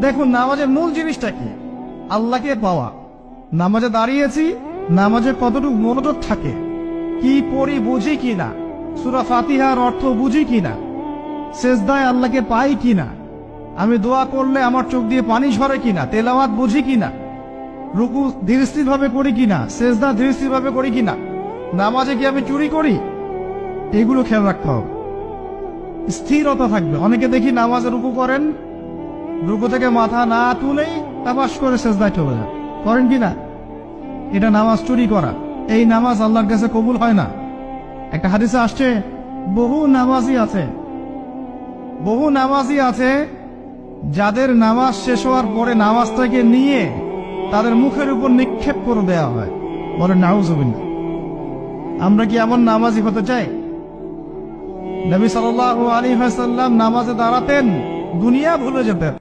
দেখুন নামাজের মূল জিনিসটা কি? আল্লাহকে পাওয়া। নামাজে দাঁড়িয়েছি, নামাজে কতটুকু মনোযোগ থাকে, কি পড়ি বুঝি কিনা, সূরা ফাতিহার অর্থ বুঝি কিনা, সেজদায় আল্লাহকে পাই কিনা, আমি দোয়া করলে আমার চোখ দিয়ে পানি ঝরে কিনা, তেলাওয়াত বুঝি কিনা, রুকু ধীরস্থির ভাবে করি কিনা, সেজদা ধীরস্থির ভাবে করি কিনা, নামাজে কি আমি চুরি করি, এগুলো খেয়াল রাখতে হবে। স্থিরতা থাকবে। অনেকে দেখি নামাজে রুকু করেন, রুকু থেকে মাথা না তুলেই তাবাস করে সেজদায় চলে যান, করেন কিনা? এটা নামাজ চুরি করা। এই নামাজ আল্লাহর কাছে কবুল হয় না। একটা হাদিসে আসছে, বহু নামাজি আছে যাদের নামাজ শেষ হওয়ার পরে নামাজটাকে নিয়ে তাদের মুখের উপর নিক্ষেপ করে দেওয়া হয়। বলেন নাউজুবিল্লাহ। আমরা কি এমন নামাজি হতে চাই? নবী সাল্লাল্লাহু আলাইহি ওয়াসাল্লাম নামাজে দাঁড়াতেন, দুনিয়া ভুলে যেতেন।